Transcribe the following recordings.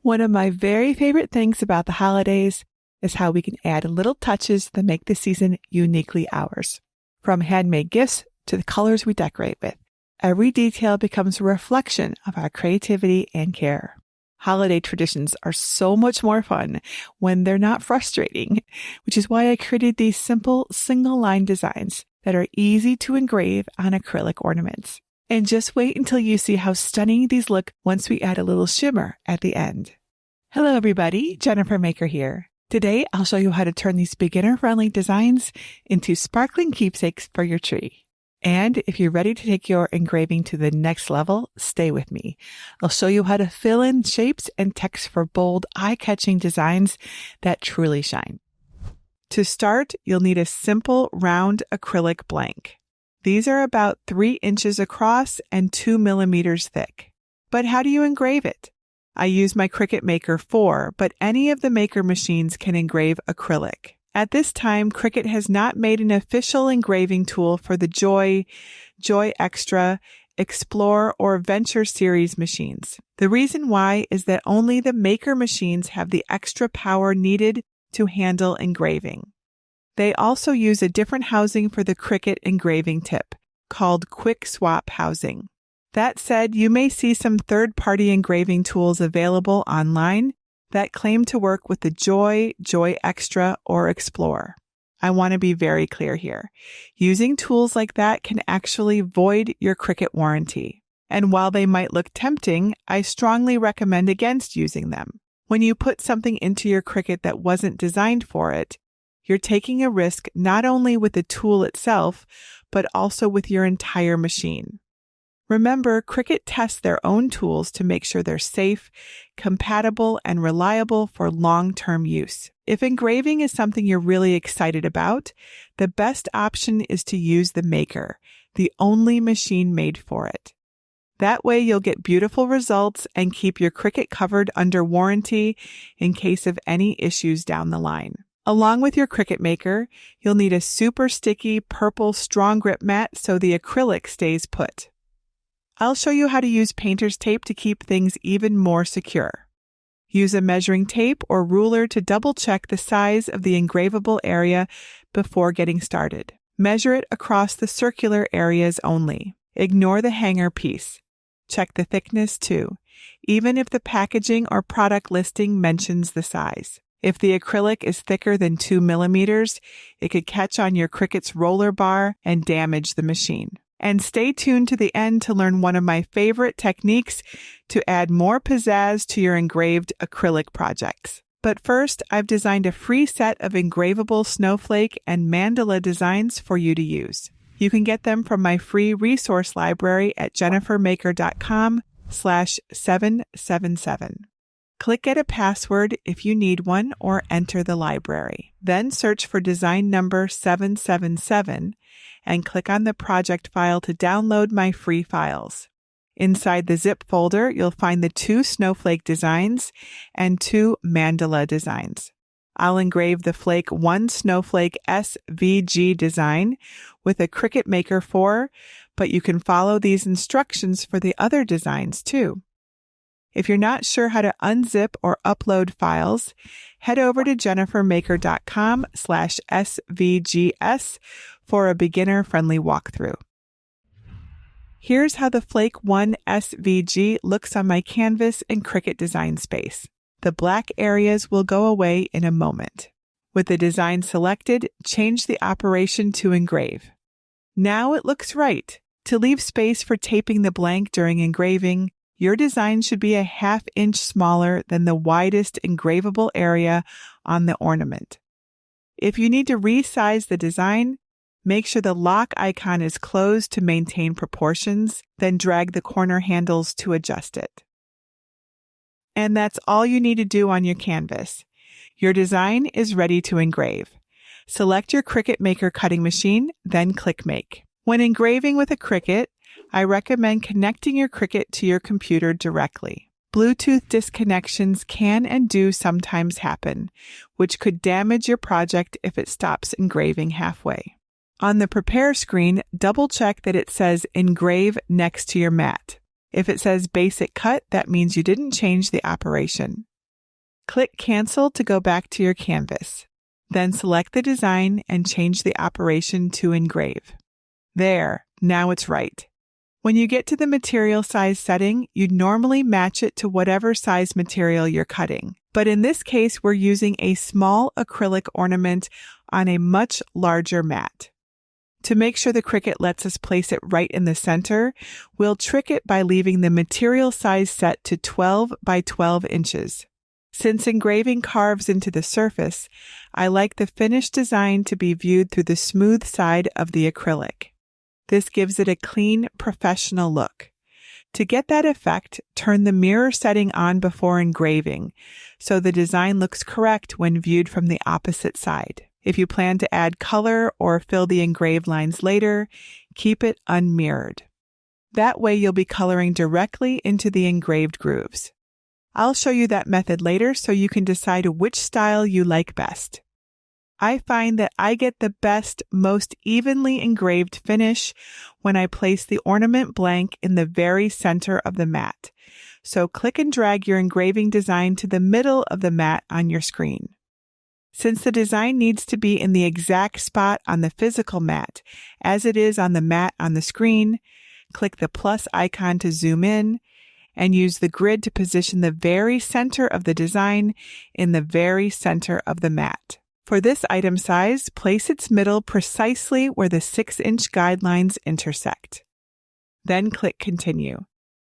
One of my very favorite things about the holidays is how we can add little touches that make the season uniquely ours. From handmade gifts to the colors we decorate with, every detail becomes a reflection of our creativity and care. Holiday traditions are so much more fun when they're not frustrating, which is why I created these simple single-line designs that are easy to engrave on acrylic ornaments. And just wait until you see how stunning these look once we add a little shimmer at the end. Hello everybody, Jennifer Maker here. Today I'll show you how to turn these beginner-friendly designs into sparkling keepsakes for your tree. And if you're ready to take your engraving to the next level, stay with me. I'll show you how to fill in shapes and text for bold, eye-catching designs that truly shine. To start, you'll need a simple round acrylic blank. These are about 3 inches across and 2 millimeters thick. But how do you engrave it? I use my Cricut Maker 4, but any of the Maker machines can engrave acrylic. At this time, Cricut has not made an official engraving tool for the Joy, Joy Extra, Explore, or Venture series machines. The reason why is that only the Maker machines have the extra power needed to handle engraving. They also use a different housing for the Cricut engraving tip, called Quick Swap housing. That said, you may see some third-party engraving tools available online that claim to work with the Joy, Joy Extra, or Explore. I want to be very clear here. Using tools like that can actually void your Cricut warranty. And while they might look tempting, I strongly recommend against using them. When you put something into your Cricut that wasn't designed for it, you're taking a risk not only with the tool itself, but also with your entire machine. Remember, Cricut tests their own tools to make sure they're safe, compatible, and reliable for long-term use. If engraving is something you're really excited about, the best option is to use the Maker, the only machine made for it. That way you'll get beautiful results and keep your Cricut covered under warranty in case of any issues down the line. Along with your Cricut Maker, you'll need a super sticky purple strong grip mat so the acrylic stays put. I'll show you how to use painter's tape to keep things even more secure. Use a measuring tape or ruler to double check the size of the engravable area before getting started. Measure it across the circular areas only. Ignore the hanger piece. Check the thickness too, even if the packaging or product listing mentions the size. If the acrylic is thicker than 2 millimeters, it could catch on your Cricut's roller bar and damage the machine. And stay tuned to the end to learn one of my favorite techniques to add more pizzazz to your engraved acrylic projects. But first, I've designed a free set of engravable snowflake and mandala designs for you to use. You can get them from my free resource library at jennifermaker.com/777. Click Get a Password if you need one or enter the library. Then search for design number 777 and click on the project file to download my free files. Inside the zip folder, you'll find the 2 snowflake designs and 2 mandala designs. I'll engrave the Flake 1 Snowflake SVG design with a Cricut Maker 4, but you can follow these instructions for the other designs too. If you're not sure how to unzip or upload files, head over to jennifermaker.com/svgs for a beginner-friendly walkthrough. Here's how the Flake 1 SVG looks on my canvas in Cricut Design Space. The black areas will go away in a moment. With the design selected, change the operation to engrave. Now it looks right. To leave space for taping the blank during engraving, your design should be a 1/2 inch smaller than the widest engravable area on the ornament. If you need to resize the design, make sure the lock icon is closed to maintain proportions, then drag the corner handles to adjust it. And that's all you need to do on your canvas. Your design is ready to engrave. Select your Cricut Maker cutting machine, then click Make. When engraving with a Cricut, I recommend connecting your Cricut to your computer directly. Bluetooth disconnections can and do sometimes happen, which could damage your project if it stops engraving halfway. On the Prepare screen, double-check that it says Engrave next to your mat. If it says Basic Cut, that means you didn't change the operation. Click Cancel to go back to your canvas. Then select the design and change the operation to Engrave. There, now it's right. When you get to the material size setting, you'd normally match it to whatever size material you're cutting. But in this case, we're using a small acrylic ornament on a much larger mat. To make sure the Cricut lets us place it right in the center, we'll trick it by leaving the material size set to 12 by 12 inches. Since engraving carves into the surface, I like the finished design to be viewed through the smooth side of the acrylic. This gives it a clean, professional look. To get that effect, turn the mirror setting on before engraving, so the design looks correct when viewed from the opposite side. If you plan to add color or fill the engraved lines later, keep it unmirrored. That way you'll be coloring directly into the engraved grooves. I'll show you that method later so you can decide which style you like best. I find that I get the best, most evenly engraved finish when I place the ornament blank in the very center of the mat. So click and drag your engraving design to the middle of the mat on your screen. Since the design needs to be in the exact spot on the physical mat, as it is on the mat on the screen, click the plus icon to zoom in, and use the grid to position the very center of the design in the very center of the mat. For this item size, place its middle precisely where the 6-inch guidelines intersect. Then click Continue.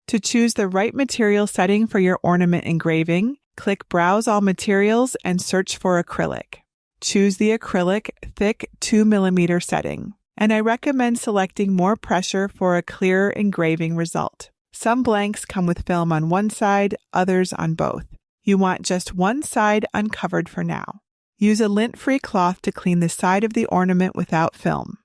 To choose the right material setting for your ornament engraving, click Browse All Materials and search for acrylic. Choose the acrylic thick 2mm setting, and I recommend selecting more pressure for a clearer engraving result. Some blanks come with film on one side, others on both. You want just one side uncovered for now. Use a lint-free cloth to clean the side of the ornament without film.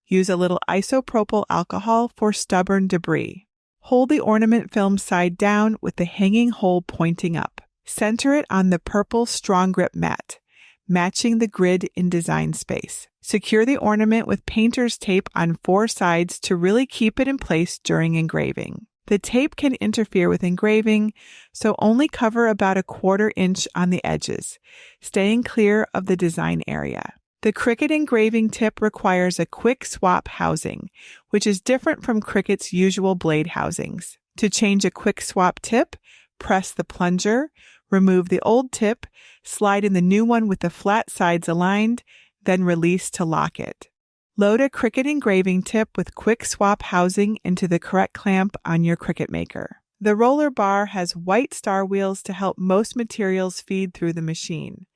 Use a little isopropyl alcohol for stubborn debris. Hold the ornament film side down with the hanging hole pointing up. Center it on the purple strong grip mat, matching the grid in design space. Secure the ornament with painter's tape on 4 sides to really keep it in place during engraving. The tape can interfere with engraving, so only cover about 1/4 inch on the edges, staying clear of the design area. The Cricut engraving tip requires a quick swap housing, which is different from Cricut's usual blade housings. To change a quick swap tip, press the plunger, remove the old tip, slide in the new one with the flat sides aligned, then release to lock it. Load a Cricut engraving tip with quick swap housing into the correct clamp on your Cricut Maker. The roller bar has white star wheels to help most materials feed through the machine,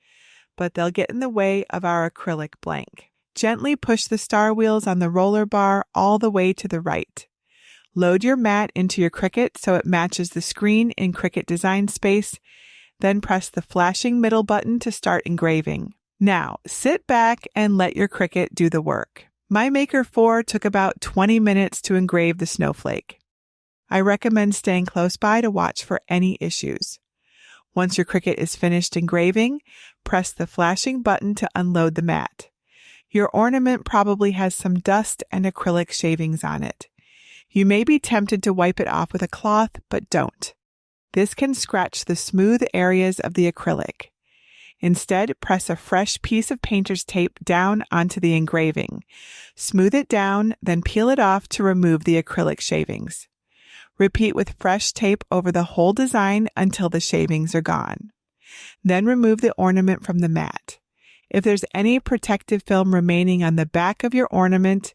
but they'll get in the way of our acrylic blank. Gently push the star wheels on the roller bar all the way to the right. Load your mat into your Cricut so it matches the screen in Cricut Design Space, then press the flashing middle button to start engraving. Now, sit back and let your Cricut do the work. My Maker 4 took about 20 minutes to engrave the snowflake. I recommend staying close by to watch for any issues. Once your Cricut is finished engraving, press the flashing button to unload the mat. Your ornament probably has some dust and acrylic shavings on it. You may be tempted to wipe it off with a cloth, but don't. This can scratch the smooth areas of the acrylic. Instead, press a fresh piece of painter's tape down onto the engraving. Smooth it down, then peel it off to remove the acrylic shavings. Repeat with fresh tape over the whole design until the shavings are gone. Then remove the ornament from the mat. If there's any protective film remaining on the back of your ornament,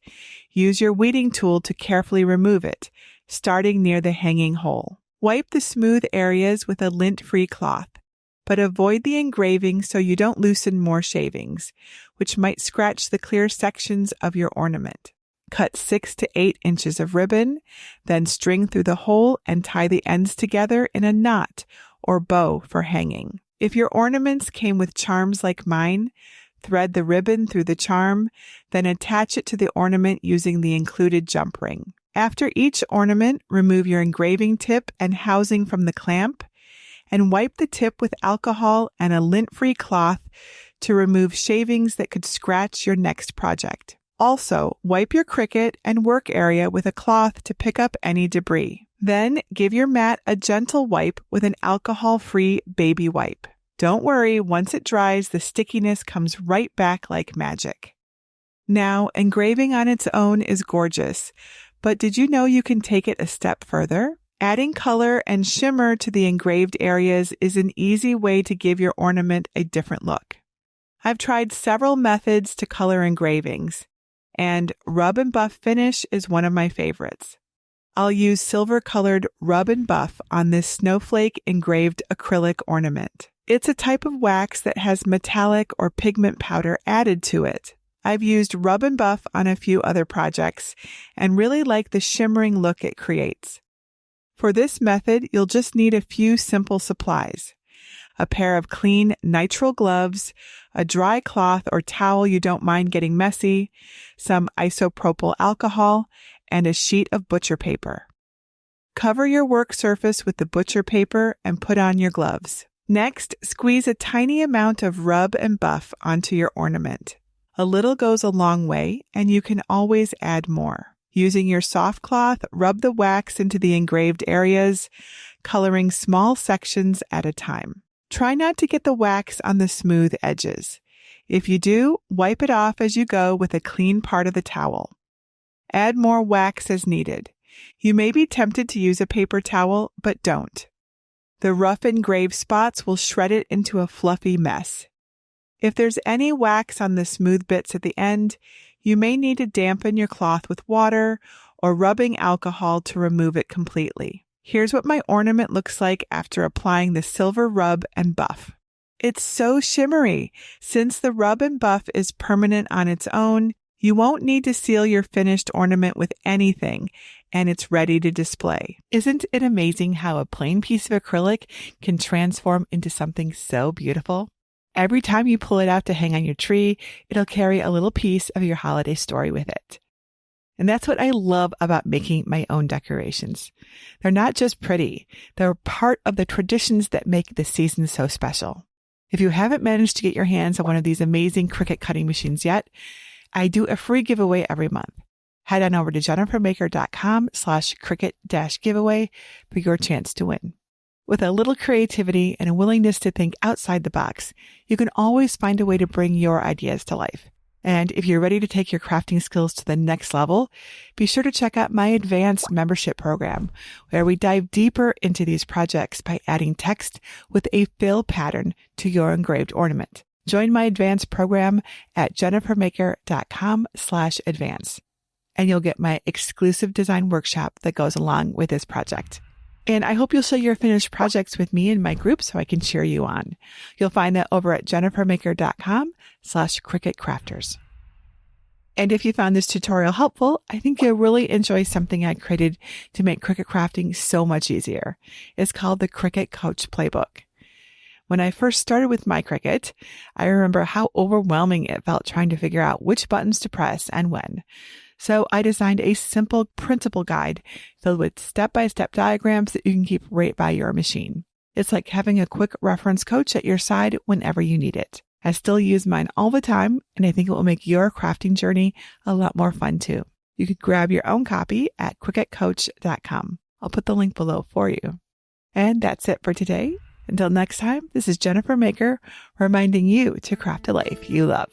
use your weeding tool to carefully remove it, starting near the hanging hole. Wipe the smooth areas with a lint-free cloth, but avoid the engraving so you don't loosen more shavings, which might scratch the clear sections of your ornament. Cut 6 to 8 inches of ribbon, then string through the hole and tie the ends together in a knot or bow for hanging. If your ornaments came with charms like mine, thread the ribbon through the charm, then attach it to the ornament using the included jump ring. After each ornament, remove your engraving tip and housing from the clamp, and wipe the tip with alcohol and a lint-free cloth to remove shavings that could scratch your next project. Also, wipe your Cricut and work area with a cloth to pick up any debris. Then, give your mat a gentle wipe with an alcohol-free baby wipe. Don't worry, once it dries, the stickiness comes right back like magic. Now, engraving on its own is gorgeous, but did you know you can take it a step further? Adding color and shimmer to the engraved areas is an easy way to give your ornament a different look. I've tried several methods to color engravings, and rub and buff finish is one of my favorites. I'll use silver-colored rub and buff on this snowflake engraved acrylic ornament. It's a type of wax that has metallic or pigment powder added to it. I've used rub and buff on a few other projects and really like the shimmering look it creates. For this method, you'll just need a few simple supplies: a pair of clean nitrile gloves, a dry cloth or towel you don't mind getting messy, some isopropyl alcohol, and a sheet of butcher paper. Cover your work surface with the butcher paper and put on your gloves. Next, squeeze a tiny amount of rub and buff onto your ornament. A little goes a long way, and you can always add more. Using your soft cloth, rub the wax into the engraved areas, coloring small sections at a time. Try not to get the wax on the smooth edges. If you do, wipe it off as you go with a clean part of the towel. Add more wax as needed. You may be tempted to use a paper towel, but don't. The rough engraved spots will shred it into a fluffy mess. If there's any wax on the smooth bits at the end, you may need to dampen your cloth with water or rubbing alcohol to remove it completely. Here's what my ornament looks like after applying the silver rub and buff. It's so shimmery. Since the rub and buff is permanent on its own, you won't need to seal your finished ornament with anything, and it's ready to display. Isn't it amazing how a plain piece of acrylic can transform into something so beautiful? Every time you pull it out to hang on your tree, it'll carry a little piece of your holiday story with it. And that's what I love about making my own decorations. They're not just pretty, they're part of the traditions that make the season so special. If you haven't managed to get your hands on one of these amazing Cricut cutting machines yet, I do a free giveaway every month. Head on over to jennifermaker.com/Cricut-giveaway for your chance to win. With a little creativity and a willingness to think outside the box, you can always find a way to bring your ideas to life. And if you're ready to take your crafting skills to the next level, be sure to check out my advanced membership program, where we dive deeper into these projects by adding text with a fill pattern to your engraved ornament. Join my advanced program at jennifermaker.com/advance, and you'll get my exclusive design workshop that goes along with this project. And I hope you'll share your finished projects with me in my group so I can cheer you on. You'll find that over at jennifermaker.com/CricutCrafters. And if you found this tutorial helpful, I think you'll really enjoy something I created to make Cricut crafting so much easier. It's called the Cricut Coach Playbook. When I first started with my Cricut, I remember how overwhelming it felt trying to figure out which buttons to press and when. So I designed a simple printable guide filled with step-by-step diagrams that you can keep right by your machine. It's like having a quick reference coach at your side whenever you need it. I still use mine all the time, and I think it will make your crafting journey a lot more fun too. You could grab your own copy at cricutcoach.com. I'll put the link below for you. And that's it for today. Until next time, this is Jennifer Maker reminding you to craft a life you love.